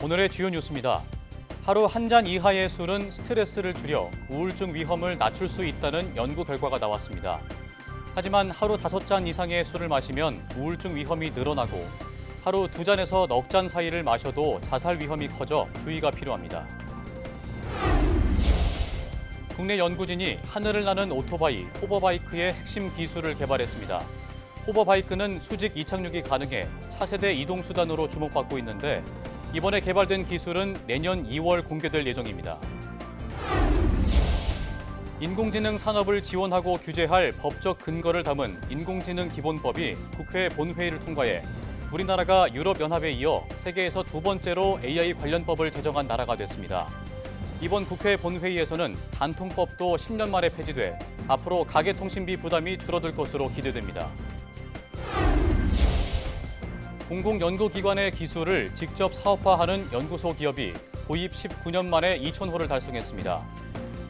오늘의 주요 뉴스입니다. 하루 한 잔 이하의 술은 스트레스를 줄여 우울증 위험을 낮출 수 있다는 연구 결과가 나왔습니다. 하지만 하루 5잔 이상의 술을 마시면 우울증 위험이 늘어나고 하루 2잔에서 넉 잔 사이를 마셔도 자살 위험이 커져 주의가 필요합니다. 국내 연구진이 하늘을 나는 오토바이, 호버바이크의 핵심 기술을 개발했습니다. 호버바이크는 수직 이착륙이 가능해 차세대 이동수단으로 주목받고 있는데 이번에 개발된 기술은 내년 2월 공개될 예정입니다. 인공지능 산업을 지원하고 규제할 법적 근거를 담은 인공지능 기본법이 국회 본회의를 통과해 우리나라가 유럽연합에 이어 세계에서 두 번째로 AI 관련법을 제정한 나라가 됐습니다. 이번 국회 본회의에서는 단통법도 10년 만에 폐지돼 앞으로 가계통신비 부담이 줄어들 것으로 기대됩니다. 공공연구기관의 기술을 직접 사업화하는 연구소 기업이 도입 19년 만에 2,000호를 달성했습니다.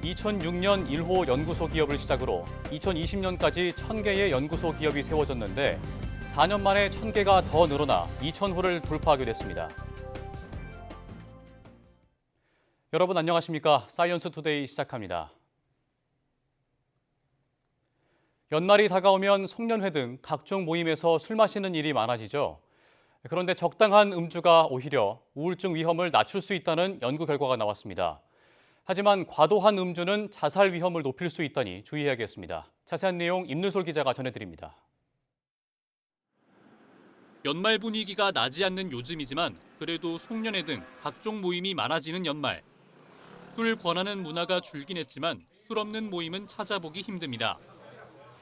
2006년 1호 연구소 기업을 시작으로 2020년까지 1,000개의 연구소 기업이 세워졌는데 4년 만에 1,000개가 더 늘어나 2,000호를 돌파하게 됐습니다. 여러분 안녕하십니까? 사이언스 투데이 시작합니다. 연말이 다가오면 송년회 등 각종 모임에서 술 마시는 일이 많아지죠. 그런데 적당한 음주가 오히려 우울증 위험을 낮출 수 있다는 연구 결과가 나왔습니다. 하지만 과도한 음주는 자살 위험을 높일 수 있다니 주의해야겠습니다. 자세한 내용 임늘솔 기자가 전해드립니다. 연말 분위기가 나지 않는 요즘이지만 그래도 송년회 등 각종 모임이 많아지는 연말. 술 권하는 문화가 줄긴 했지만 술 없는 모임은 찾아보기 힘듭니다.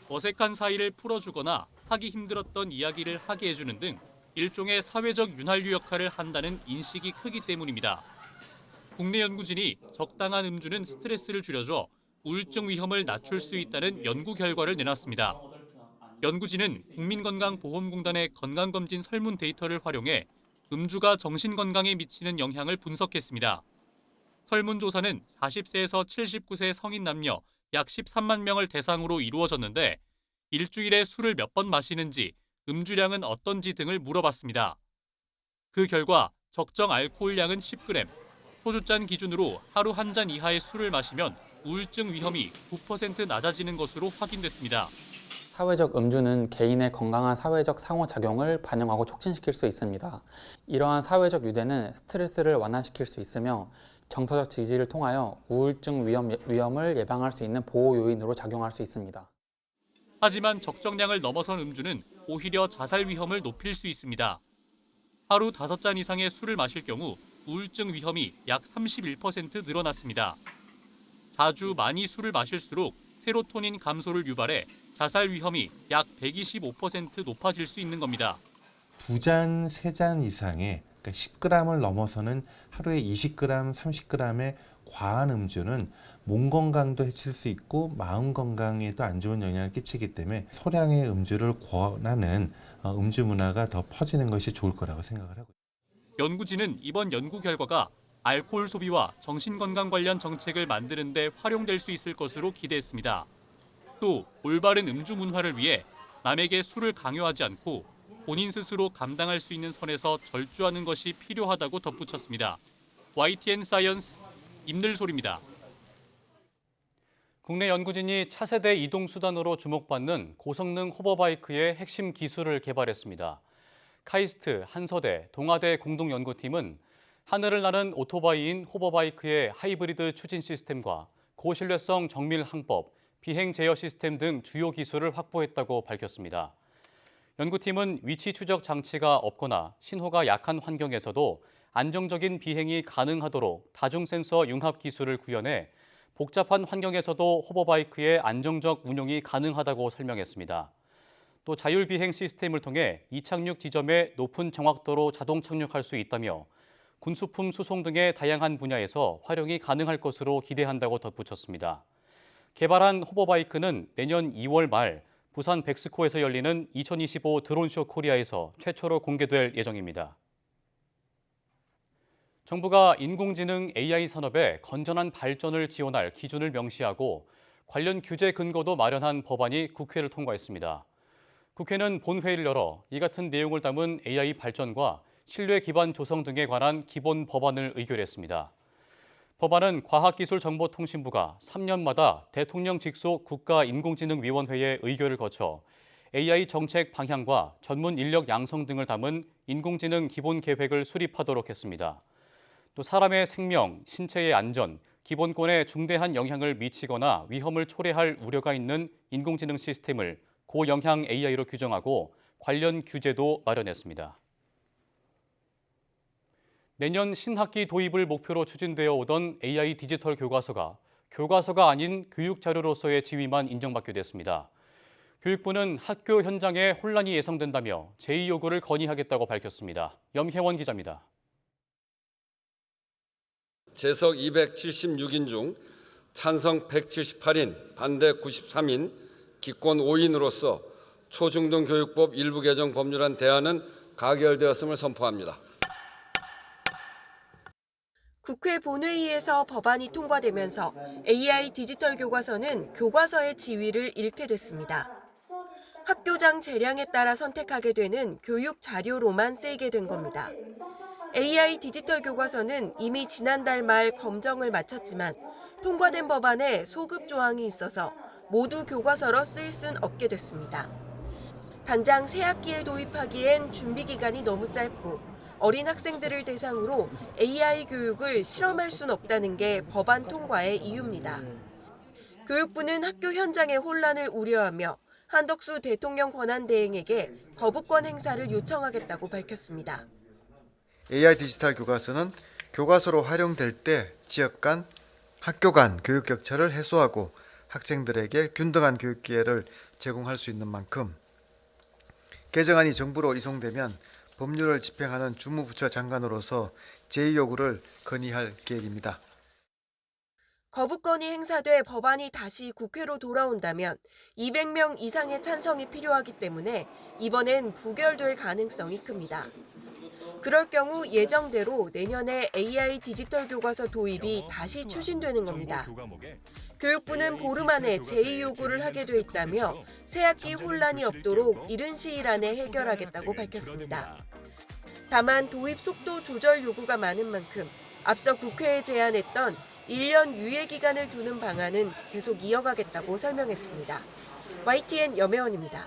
어색한 사이를 풀어주거나 하기 힘들었던 이야기를 하게 해주는 등 일종의 사회적 윤활유 역할을 한다는 인식이 크기 때문입니다. 국내 연구진이 적당한 음주는 스트레스를 줄여줘 우울증 위험을 낮출 수 있다는 연구 결과를 내놨습니다. 연구진은 국민건강보험공단의 건강검진 설문 데이터를 활용해 음주가 정신건강에 미치는 영향을 분석했습니다. 설문조사는 40세에서 79세 성인 남녀 약 13만 명을 대상으로 이루어졌는데 일주일에 술을 몇 번 마시는지, 음주량은 어떤지 등을 물어봤습니다. 그 결과 적정 알코올량은 10g, 소주잔 기준으로 하루 한 잔 이하의 술을 마시면 우울증 위험이 9% 낮아지는 것으로 확인됐습니다. 사회적 음주는 개인의 건강한 사회적 상호작용을 반영하고 촉진시킬 수 있습니다. 이러한 사회적 유대는 스트레스를 완화시킬 수 있으며 정서적 지지를 통하여 우울증 위험을 예방할 수 있는 보호 요인으로 작용할 수 있습니다. 하지만 적정량을 넘어선 음주는 오히려 자살 위험을 높일 수 있습니다. 하루 5잔 이상의 술을 마실 경우 우울증 위험이 약 31% 늘어났습니다. 자주 많이 술을 마실수록 세로토닌 감소를 유발해 자살 위험이 약 125% 높아질 수 있는 겁니다. 2잔, 3잔 이상의 그러니까 10g을 넘어서는 하루에 20g, 30g의 과한 음주는 몸 건강도 해칠 수 있고 마음 건강에도 안 좋은 영향을 끼치기 때문에 소량의 음주를 권하는 음주 문화가 더 퍼지는 것이 좋을 거라고 생각을 하고 있습니다. 연구진은 이번 연구 결과가 알코올 소비와 정신건강 관련 정책을 만드는 데 활용될 수 있을 것으로 기대했습니다. 또 올바른 음주 문화를 위해 남에게 술을 강요하지 않고 본인 스스로 감당할 수 있는 선에서 절주하는 것이 필요하다고 덧붙였습니다. YTN 사이언스 임늘솔입니다. 국내 연구진이 차세대 이동수단으로 주목받는 고성능 호버바이크의 핵심 기술을 개발했습니다. 카이스트, 한서대, 동아대 공동연구팀은 하늘을 나는 오토바이인 호버바이크의 하이브리드 추진 시스템과 고신뢰성 정밀 항법, 비행 제어 시스템 등 주요 기술을 확보했다고 밝혔습니다. 연구팀은 위치 추적 장치가 없거나 신호가 약한 환경에서도 안정적인 비행이 가능하도록 다중 센서 융합 기술을 구현해 복잡한 환경에서도 호버바이크의 안정적 운용이 가능하다고 설명했습니다. 또 자율비행 시스템을 통해 이착륙 지점에 높은 정확도로 자동 착륙할 수 있다며 군수품 수송 등의 다양한 분야에서 활용이 가능할 것으로 기대한다고 덧붙였습니다. 개발한 호버바이크는 내년 2월 말 부산 백스코에서 열리는 2025 드론쇼 코리아에서 최초로 공개될 예정입니다. 정부가 인공지능 AI 산업의 건전한 발전을 지원할 기준을 명시하고 관련 규제 근거도 마련한 법안이 국회를 통과했습니다. 국회는 본회의를 열어 이 같은 내용을 담은 AI 발전과 신뢰 기반 조성 등에 관한 기본 법안을 의결했습니다. 법안은 과학기술정보통신부가 3년마다 대통령 직속 국가인공지능위원회의 의결을 거쳐 AI 정책 방향과 전문 인력 양성 등을 담은 인공지능 기본 계획을 수립하도록 했습니다. 또 사람의 생명, 신체의 안전, 기본권에 중대한 영향을 미치거나 위험을 초래할 우려가 있는 인공지능 시스템을 고영향 AI로 규정하고 관련 규제도 마련했습니다. 내년 신학기 도입을 목표로 추진되어 오던 AI 디지털 교과서가 아닌 교육자료로서의 지위만 인정받게 됐습니다. 교육부는 학교 현장에 혼란이 예상된다며 제의 요구를 건의하겠다고 밝혔습니다. 염혜원 기자입니다. 재석 276인 중 찬성 178인, 반대 93인, 기권 5인으로서 초중등교육법 일부 개정 법률안 대안은 가결되었음을 선포합니다. 국회 본회의에서 법안이 통과되면서 AI 디지털 교과서는 교과서의 지위를 잃게 됐습니다. 학교장 재량에 따라 선택하게 되는 교육 자료로만 쓰이게 된 겁니다. AI 디지털 교과서는 이미 지난달 말 검정을 마쳤지만 통과된 법안에 소급 조항이 있어서 모두 교과서로 쓰일 순 없게 됐습니다. 당장 새 학기에 도입하기엔 준비 기간이 너무 짧고 어린 학생들을 대상으로 AI 교육을 실험할 순 없다는 게 법안 통과의 이유입니다. 교육부는 학교 현장의 혼란을 우려하며 한덕수 대통령 권한대행에게 거부권 행사를 요청하겠다고 밝혔습니다. AI 디지털 교과서는 교과서로 활용될 때 지역 간, 학교 간 교육 격차를 해소하고 학생들에게 균등한 교육 기회를 제공할 수 있는 만큼 개정안이 정부로 이송되면 법률을 집행하는 주무부처 장관으로서 제의 요구를 건의할 계획입니다. 거부권이 행사돼 법안이 다시 국회로 돌아온다면 200명 이상의 찬성이 필요하기 때문에 이번엔 부결될 가능성이 큽니다. 그럴 경우 예정대로 내년에 AI 디지털 교과서 도입이 다시 추진되는 겁니다. 교육부는 보름 안에 제의 요구를 하게 돼 있다며 새학기 혼란이 없도록 이른 시일 안에 해결하겠다고 밝혔습니다. 다만 도입 속도 조절 요구가 많은 만큼 앞서 국회에 제안했던 1년 유예 기간을 두는 방안은 계속 이어가겠다고 설명했습니다. YTN 염혜원입니다.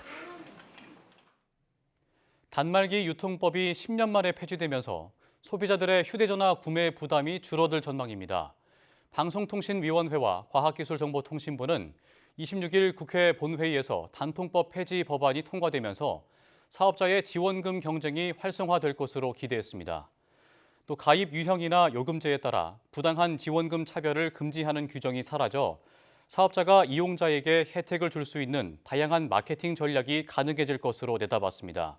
단말기 유통법이 10년 만에 폐지되면서 소비자들의 휴대전화 구매 부담이 줄어들 전망입니다. 방송통신위원회와 과학기술정보통신부는 26일 국회 본회의에서 단통법 폐지 법안이 통과되면서 사업자의 지원금 경쟁이 활성화될 것으로 기대했습니다. 또 가입 유형이나 요금제에 따라 부당한 지원금 차별을 금지하는 규정이 사라져 사업자가 이용자에게 혜택을 줄 수 있는 다양한 마케팅 전략이 가능해질 것으로 내다봤습니다.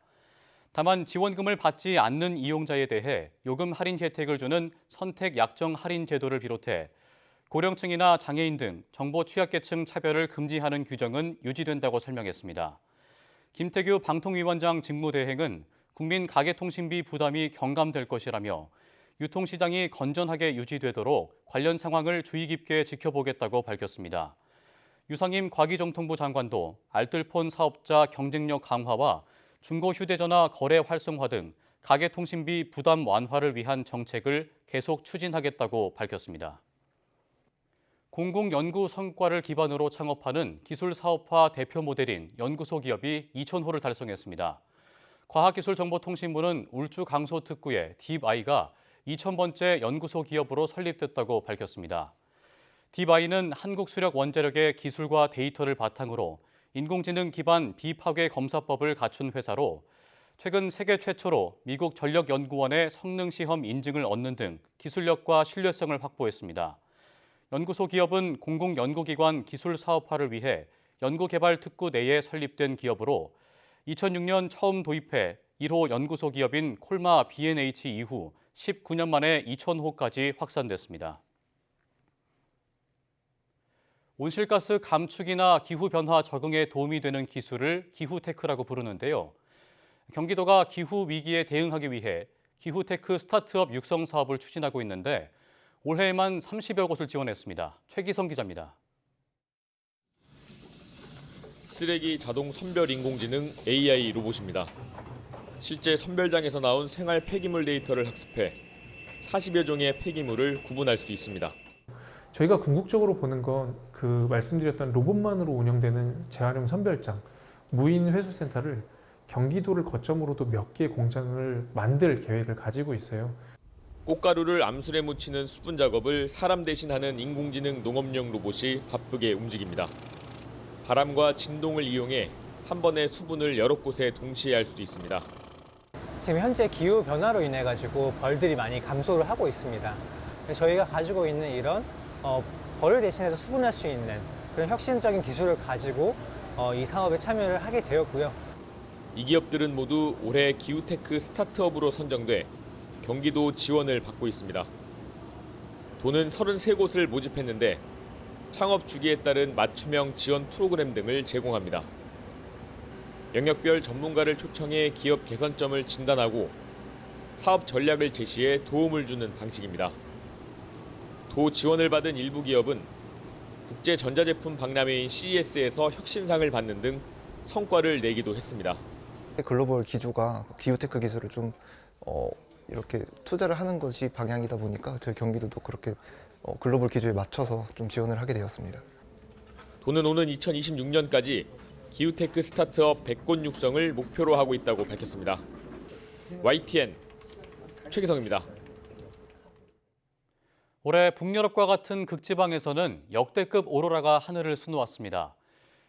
다만 지원금을 받지 않는 이용자에 대해 요금 할인 혜택을 주는 선택 약정 할인 제도를 비롯해 고령층이나 장애인 등 정보 취약계층 차별을 금지하는 규정은 유지된다고 설명했습니다. 김태규 방통위원장 직무대행은 국민 가계통신비 부담이 경감될 것이라며 유통시장이 건전하게 유지되도록 관련 상황을 주의 깊게 지켜보겠다고 밝혔습니다. 유상임 과기정통부 장관도 알뜰폰 사업자 경쟁력 강화와 중고 휴대전화 거래 활성화 등 가계통신비 부담 완화를 위한 정책을 계속 추진하겠다고 밝혔습니다. 공공연구 성과를 기반으로 창업하는 기술사업화 대표 모델인 연구소 기업이 2,000호를 달성했습니다. 과학기술정보통신부는 울주 강소 특구의 딥아이가 2,000번째 연구소 기업으로 설립됐다고 밝혔습니다. 딥아이는 한국수력원자력의 기술과 데이터를 바탕으로 인공지능 기반 비파괴 검사법을 갖춘 회사로 최근 세계 최초로 미국 전력연구원의 성능시험 인증을 얻는 등 기술력과 신뢰성을 확보했습니다. 연구소 기업은 공공연구기관 기술 사업화를 위해 연구개발 특구 내에 설립된 기업으로 2006년 처음 도입해 1호 연구소 기업인 콜마 B&H 이후 19년 만에 2,000호까지 확산됐습니다. 온실가스 감축이나 기후변화 적응에 도움이 되는 기술을 기후테크라고 부르는데요. 경기도가 기후 위기에 대응하기 위해 기후테크 스타트업 육성 사업을 추진하고 있는데 올해에만 30여 곳을 지원했습니다. 최기성 기자입니다. 쓰레기 자동 선별 인공지능 AI 로봇입니다. 실제 선별장에서 나온 생활 폐기물 데이터를 학습해 40여 종의 폐기물을 구분할 수 있습니다. 저희가 궁극적으로 보는 건 그 말씀드렸던 로봇만으로 운영되는 재활용 선별장, 무인 회수센터를 경기도를 거점으로도 몇 개의 공장을 만들 계획을 가지고 있어요. 꽃가루를 암술에 묻히는 수분 작업을 사람 대신 하는 인공지능 농업용 로봇이 바쁘게 움직입니다. 바람과 진동을 이용해 한 번에 수분을 여러 곳에 동시에 할 수 있습니다. 지금 현재 기후 변화로 인해 가지고 벌들이 많이 감소를 하고 있습니다. 저희가 가지고 있는 이런 벌을 대신해서 수분할 수 있는 그런 혁신적인 기술을 가지고 이 사업에 참여를 하게 되었고요. 이 기업들은 모두 올해 기후테크 스타트업으로 선정돼 경기도 지원을 받고 있습니다. 도는 33곳을 모집했는데 창업 주기에 따른 맞춤형 지원 프로그램 등을 제공합니다. 영역별 전문가를 초청해 기업 개선점을 진단하고 사업 전략을 제시해 도움을 주는 방식입니다. 도 지원을 받은 일부 기업은 국제 전자제품 박람회인 CES에서 혁신상을 받는 등 성과를 내기도 했습니다. 글로벌 기조가 기후테크 기술을 좀 이렇게 투자를 하는 것이 방향이다 보니까 저희 경기도도 그렇게 글로벌 기조에 맞춰서 좀 지원을 하게 되었습니다. 도는 오는 2026년까지 기후테크 스타트업 100곳 육성을 목표로 하고 있다고 밝혔습니다. YTN 최기성입니다. 올해 북유럽과 같은 극지방에서는 역대급 오로라가 하늘을 수놓았습니다.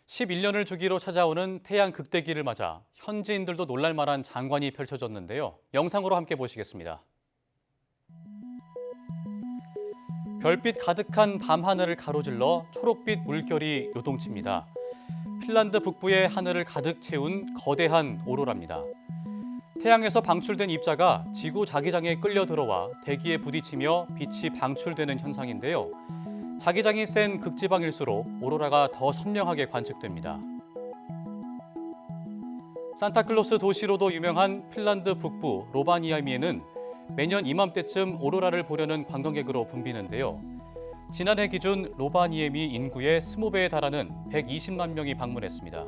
11년을 주기로 찾아오는 태양 극대기를 맞아 현지인들도 놀랄만한 장관이 펼쳐졌는데요. 영상으로 함께 보시겠습니다. 별빛 가득한 밤하늘을 가로질러 초록빛 물결이 요동칩니다. 핀란드 북부의 하늘을 가득 채운 거대한 오로라입니다. 태양에서 방출된 입자가 지구 자기장에 끌려 들어와 대기에 부딪히며 빛이 방출되는 현상인데요. 자기장이 센 극지방일수록 오로라가 더 선명하게 관측됩니다. 산타클로스 도시로도 유명한 핀란드 북부 로바니아미에는 매년 이맘때쯤 오로라를 보려는 관광객으로 붐비는데요. 지난해 기준 로바니에미 인구의 20배에 달하는 120만 명이 방문했습니다.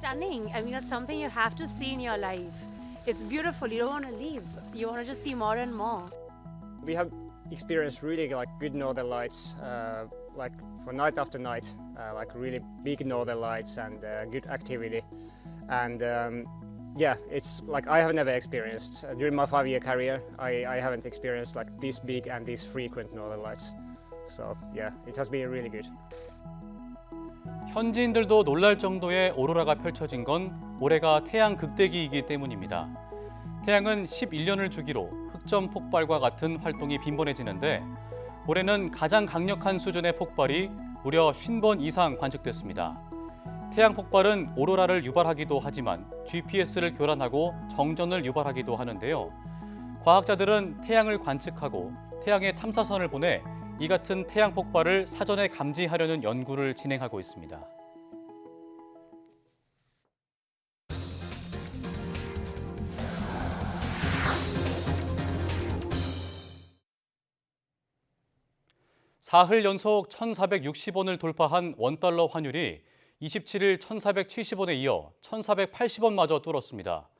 Stunning. I mean, it's something you have to see in your life. It's beautiful. You don't want to leave. You want to just see more and more. We have experienced really like good northern lights, like for night after night, like really big northern lights and good activity. And yeah, it's like I have never experienced during my 5-year career. I haven't experienced like this big and this frequent northern lights. So yeah, it has been really good. 현지인들도 놀랄 정도의 오로라가 펼쳐진 건 올해가 태양 극대기이기 때문입니다. 태양은 11년을 주기로 흑점 폭발과 같은 활동이 빈번해지는데 올해는 가장 강력한 수준의 폭발이 무려 50번 이상 관측됐습니다. 태양 폭발은 오로라를 유발하기도 하지만 GPS를 교란하고 정전을 유발하기도 하는데요. 과학자들은 태양을 관측하고 태양에 탐사선을 보내 이 같은 태양 폭발을 사전에 감지하려는 연구를 진행하고 있습니다. 사흘 연속 1,460원을 돌파한 원달러 환율이 27일 1,470원에 이어 1,480원마저 뚫었습니다.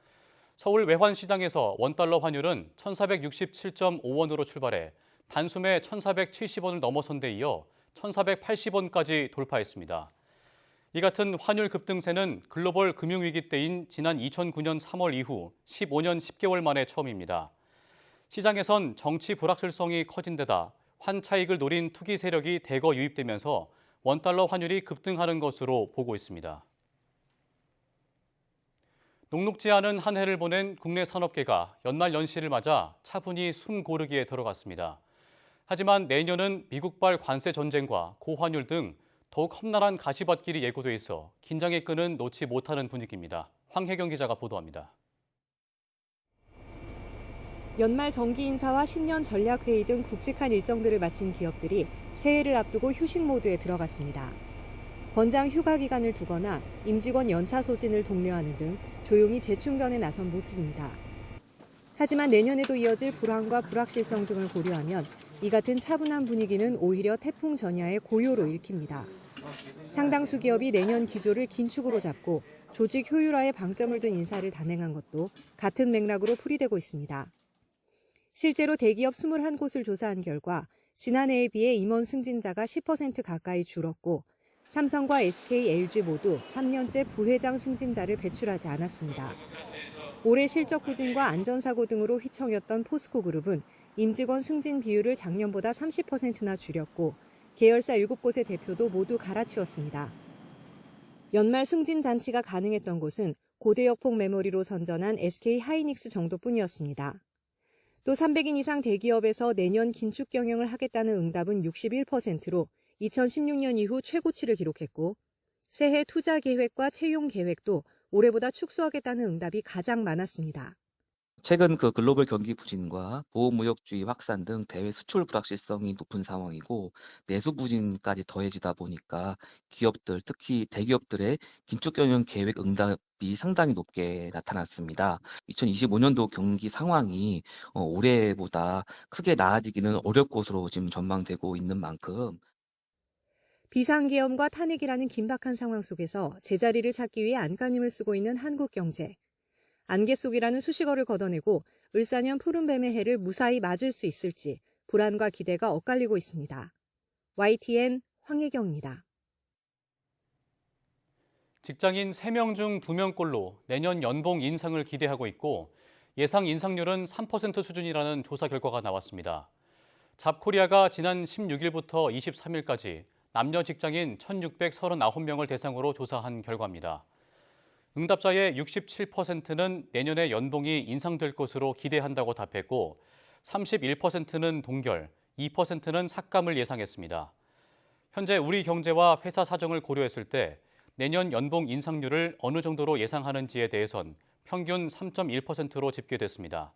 서울 외환시장에서 원달러 환율은 1,467.5원으로 출발해 단숨에 1,470원을 넘어선 데 이어 1,480원까지 돌파했습니다. 이 같은 환율 급등세는 글로벌 금융위기 때인 지난 2009년 3월 이후 15년 10개월 만에 처음입니다. 시장에선 정치 불확실성이 커진 데다 환차익을 노린 투기 세력이 대거 유입되면서 원달러 환율이 급등하는 것으로 보고 있습니다. 녹록지 않은 한 해를 보낸 국내 산업계가 연말 연시를 맞아 차분히 숨 고르기에 들어갔습니다. 하지만 내년은 미국발 관세 전쟁과 고환율 등 더욱 험난한 가시밭길이 예고돼 있어 긴장의 끈은 놓지 못하는 분위기입니다. 황혜경 기자가 보도합니다. 연말 정기 인사와 신년 전략회의 등 굵직한 일정들을 마친 기업들이 새해를 앞두고 휴식 모드에 들어갔습니다. 권장 휴가 기간을 두거나 임직원 연차 소진을 독려하는 등 조용히 재충전에 나선 모습입니다. 하지만 내년에도 이어질 불황과 불확실성 등을 고려하면 이 같은 차분한 분위기는 오히려 태풍 전야의 고요로 읽힙니다. 상당수 기업이 내년 기조를 긴축으로 잡고 조직 효율화에 방점을 둔 인사를 단행한 것도 같은 맥락으로 풀이되고 있습니다. 실제로 대기업 21곳을 조사한 결과 지난해에 비해 임원 승진자가 10% 가까이 줄었고 삼성과 SK, LG 모두 3년째 부회장 승진자를 배출하지 않았습니다. 올해 실적 부진과 안전사고 등으로 휘청였던 포스코그룹은 임직원 승진 비율을 작년보다 30%나 줄였고 계열사 7곳의 대표도 모두 갈아치웠습니다. 연말 승진 잔치가 가능했던 곳은 고대역폭 메모리로 선전한 SK 하이닉스 정도뿐이었습니다. 또 300인 이상 대기업에서 내년 긴축 경영을 하겠다는 응답은 61%로 2016년 이후 최고치를 기록했고 새해 투자 계획과 채용 계획도 올해보다 축소하겠다는 응답이 가장 많았습니다. 최근 글로벌 경기 부진과 보호무역주의 확산 등 대외 수출 불확실성이 높은 상황이고 내수 부진까지 더해지다 보니까 기업들, 특히 대기업들의 긴축 경영 계획 응답이 상당히 높게 나타났습니다. 2025년도 경기 상황이 올해보다 크게 나아지기는 어려울 것으로 지금 전망되고 있는 만큼 비상계엄과 탄핵이라는 긴박한 상황 속에서 제자리를 찾기 위해 안간힘을 쓰고 있는 한국 경제. 안개 속이라는 수식어를 걷어내고 을사년 푸른뱀의 해를 무사히 맞을 수 있을지 불안과 기대가 엇갈리고 있습니다. YTN 황혜경입니다. 직장인 3명 중 2명꼴로 내년 연봉 인상을 기대하고 있고 예상 인상률은 3% 수준이라는 조사 결과가 나왔습니다. 잡코리아가 지난 16일부터 23일까지 남녀 직장인 1,639명을 대상으로 조사한 결과입니다. 응답자의 67%는 내년에 연봉이 인상될 것으로 기대한다고 답했고 31%는 동결, 2%는 삭감을 예상했습니다. 현재 우리 경제와 회사 사정을 고려했을 때 내년 연봉 인상률을 어느 정도로 예상하는지에 대해선 평균 3.1%로 집계됐습니다.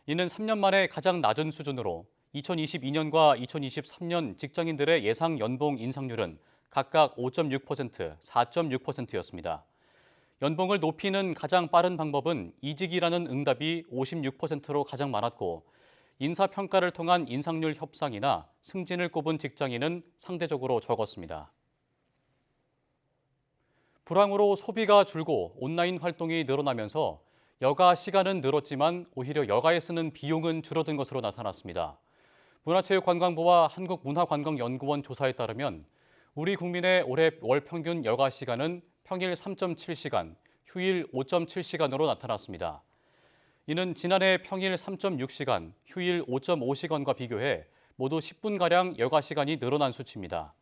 이는 3년 만에 가장 낮은 수준으로 2022년과 2023년 직장인들의 예상 연봉 인상률은 각각 5.6%, 4.6%였습니다. 연봉을 높이는 가장 빠른 방법은 이직이라는 응답이 56%로 가장 많았고 인사평가를 통한 인상률 협상이나 승진을 꼽은 직장인은 상대적으로 적었습니다. 불황으로 소비가 줄고 온라인 활동이 늘어나면서 여가 시간은 늘었지만 오히려 여가에 쓰는 비용은 줄어든 것으로 나타났습니다. 문화체육관광부와 한국문화관광연구원 조사에 따르면 우리 국민의 올해 월 평균 여가 시간은 평일 3.7시간, 휴일 5.7시간으로 나타났습니다. 이는 지난해 평일 3.6시간, 휴일 5.5시간과 비교해 모두 10분가량 여가 시간이 늘어난 수치입니다.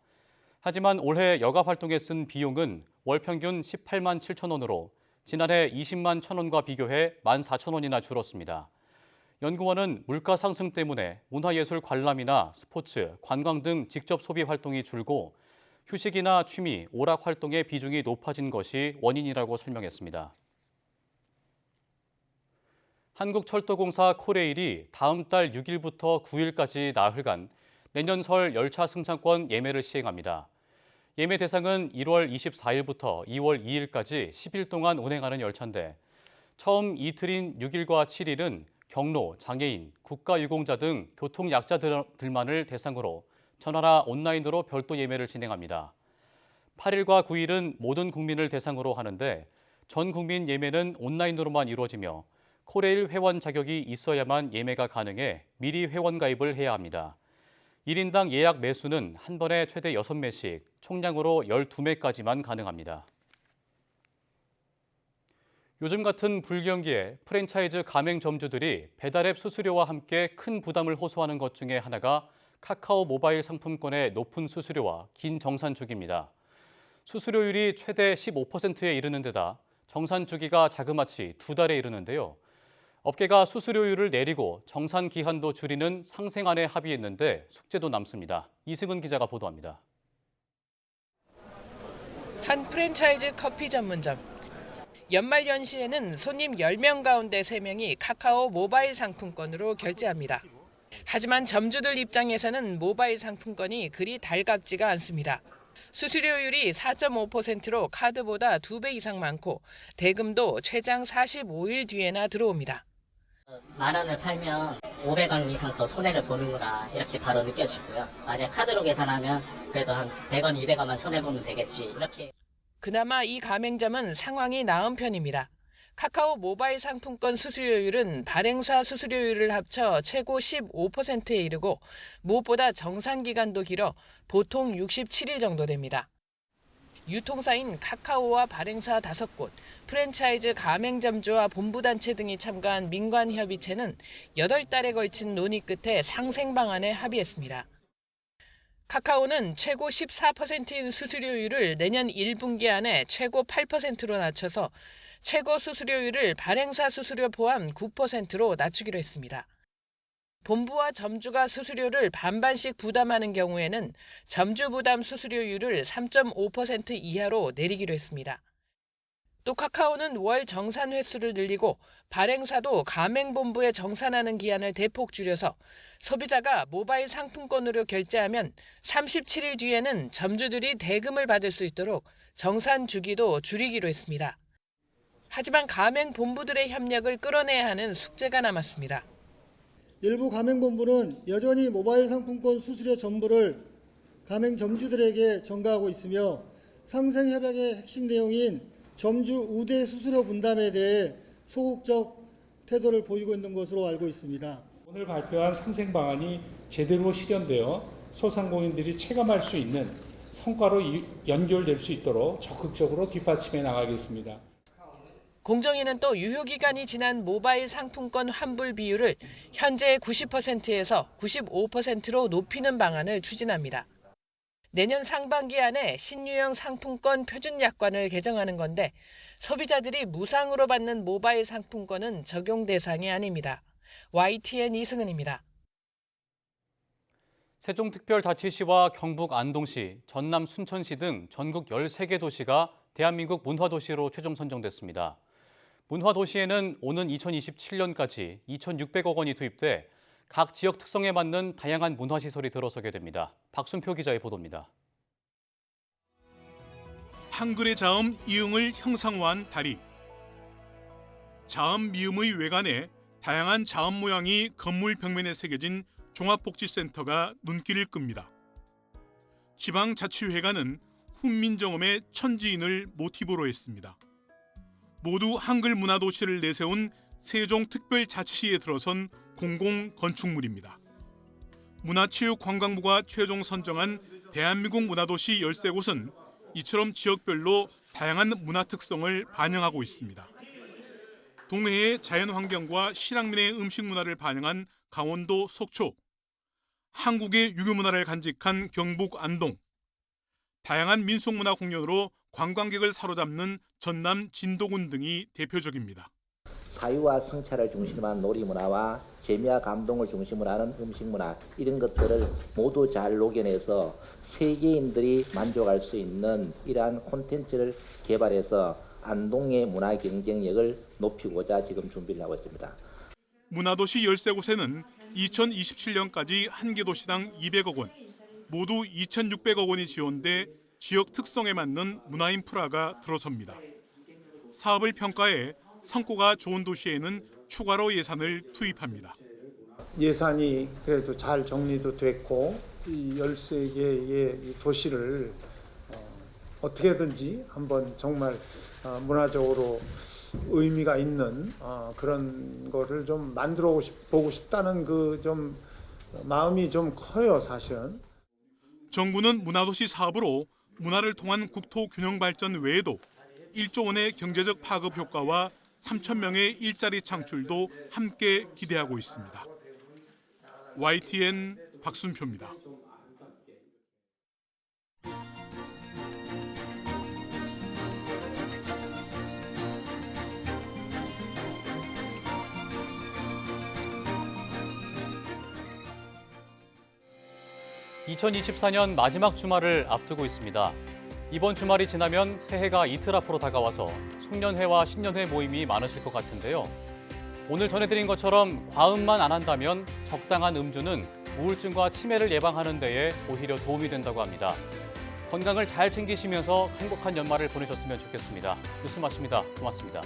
하지만 올해 여가 활동에 쓴 비용은 월 평균 18만 7천 원으로 지난해 20만 1천 원과 비교해 14,000원이나 줄었습니다. 연구원은 물가 상승 때문에 문화예술 관람이나 스포츠, 관광 등 직접 소비 활동이 줄고 휴식이나 취미, 오락 활동의 비중이 높아진 것이 원인이라고 설명했습니다. 한국철도공사 코레일이 다음 달 6일부터 9일까지 나흘간 내년 설 열차 승차권 예매를 시행합니다. 예매 대상은 1월 24일부터 2월 2일까지 10일 동안 운행하는 열차인데 처음 이틀인 6일과 7일은 경로, 장애인, 국가유공자 등 교통약자들만을 대상으로 전화나 온라인으로 별도 예매를 진행합니다. 8일과 9일은 모든 국민을 대상으로 하는데 전 국민 예매는 온라인으로만 이루어지며 코레일 회원 자격이 있어야만 예매가 가능해 미리 회원 가입을 해야 합니다. 1인당 예약 매수는 한 번에 최대 6매씩, 총량으로 12매까지만 가능합니다. 요즘 같은 불경기에 프랜차이즈 가맹점주들이 배달앱 수수료와 함께 큰 부담을 호소하는 것 중에 하나가 카카오 모바일 상품권의 높은 수수료와 긴 정산 주기입니다. 수수료율이 최대 15%에 이르는 데다 정산 주기가 자그마치 2달에 이르는데요. 업계가 수수료율을 내리고 정산 기한도 줄이는 상생안에 합의했는데 숙제도 남습니다. 이승은 기자가 보도합니다. 한 프랜차이즈 커피 전문점. 연말 연시에는 손님 10명 가운데 3명이 카카오 모바일 상품권으로 결제합니다. 하지만 점주들 입장에서는 모바일 상품권이 그리 달갑지가 않습니다. 수수료율이 4.5%로 카드보다 2배 이상 많고 대금도 최장 45일 뒤에나 들어옵니다. 10,000원을 팔면 500원 이상 더 손해를 보는구나 이렇게 바로 느껴지고요. 만약 카드로 계산하면 그래도 한 100원, 200원만 손해보면 되겠지 이렇게. 그나마 이 가맹점은 상황이 나은 편입니다. 카카오 모바일 상품권 수수료율은 발행사 수수료율을 합쳐 최고 15%에 이르고 무엇보다 정산 기간도 길어 보통 67일 정도 됩니다. 유통사인 카카오와 발행사 5곳, 프랜차이즈 가맹점주와 본부단체 등이 참가한 민관협의체는 8달에 걸친 논의 끝에 상생 방안에 합의했습니다. 카카오는 최고 14%인 수수료율을 내년 1분기 안에 최고 8%로 낮춰서 최고 수수료율을 발행사 수수료 포함 9%로 낮추기로 했습니다. 본부와 점주가 수수료를 반반씩 부담하는 경우에는 점주 부담 수수료율을 3.5% 이하로 내리기로 했습니다. 또 카카오는 월 정산 횟수를 늘리고 발행사도 가맹본부에 정산하는 기한을 대폭 줄여서 소비자가 모바일 상품권으로 결제하면 37일 뒤에는 점주들이 대금을 받을 수 있도록 정산 주기도 줄이기로 했습니다. 하지만 가맹본부들의 협력을 끌어내야 하는 숙제가 남았습니다. 일부 가맹본부는 여전히 모바일 상품권 수수료 전부를 가맹점주들에게 전가하고 있으며 상생협약의 핵심 내용인 점주 우대 수수료 분담에 대해 소극적 태도를 보이고 있는 것으로 알고 있습니다. 오늘 발표한 상생 방안이 제대로 실현되어 소상공인들이 체감할 수 있는 성과로 연결될 수 있도록 적극적으로 뒷받침해 나가겠습니다. 공정위는 또 유효기간이 지난 모바일 상품권 환불 비율을 현재 90%에서 95%로 높이는 방안을 추진합니다. 내년 상반기 안에 신유형 상품권 표준 약관을 개정하는 건데 소비자들이 무상으로 받는 모바일 상품권은 적용 대상이 아닙니다. YTN 이승은입니다. 세종특별자치시와 경북 안동시, 전남 순천시 등 전국 13개 도시가 대한민국 문화도시로 최종 선정됐습니다. 문화도시에는 오는 2027년까지 2,600억 원이 투입돼 각 지역 특성에 맞는 다양한 문화시설이 들어서게 됩니다. 박순표 기자의 보도입니다. 한글의 자음 이응을 형상화한 다리. 자음 미음의 외관에 다양한 자음 모양이 건물 벽면에 새겨진 종합복지센터가 눈길을 끕니다. 지방자치회관은 훈민정음의 천지인을 모티브로 했습니다. 모두 한글 문화도시를 내세운 세종특별자치시에 들어선 공공건축물입니다. 문화체육관광부가 최종 선정한 대한민국 문화도시 13곳은 이처럼 지역별로 다양한 문화 특성을 반영하고 있습니다. 동해의 자연환경과 실향민의 음식 문화를 반영한 강원도 속초, 한국의 유교 문화를 간직한 경북 안동, 다양한 민속문화 공연으로 관광객을 사로잡는 전남 진도군 등이 대표적입니다. 사유와 성찰을 중심으로 한 놀이문화와 재미와 감동을 중심으로 하는 음식문화 이런 것들을 모두 잘 녹여내서 세계인들이 만족할 수 있는 이러한 콘텐츠를 개발해서 안동의 문화 경쟁력을 높이고자 지금 준비를 하고 있습니다. 문화도시 13곳에는 2027년까지 한 개 도시당 200억 원, 모두 2,600억 원이 지원돼 지역 특성에 맞는 문화 인프라가 들어섭니다. 사업을 평가해 성과가 좋은 도시에는 추가로 예산을 투입합니다. 예산이 그래도 잘 정리도 됐고 이 13개의 도시를 어떻게든지 한번 정말 문화적으로 의미가 있는 그런 거를 좀 만들어 보고 싶다는 그 좀 마음이 좀 커요, 사실은. 정부는 문화도시 사업으로 문화를 통한 국토 균형 발전 외에도 1조 원의 경제적 파급 효과와 3,000명의 일자리 창출도 함께 기대하고 있습니다. YTN 박순표입니다. (2024년) 마지막 주말을 앞두고 있습니다. 이번 주말이 지나면 새해가 이틀 앞으로 다가와서 송년회와 신년회 모임이 많으실 것 같은데요. 오늘 전해드린 것처럼 과음만 안 한다면 적당한 음주는 우울증과 치매를 예방하는 데에 오히려 도움이 된다고 합니다. 건강을 잘 챙기시면서 행복한 연말을 보내셨으면 좋겠습니다. 뉴스 마칩니다. 고맙습니다.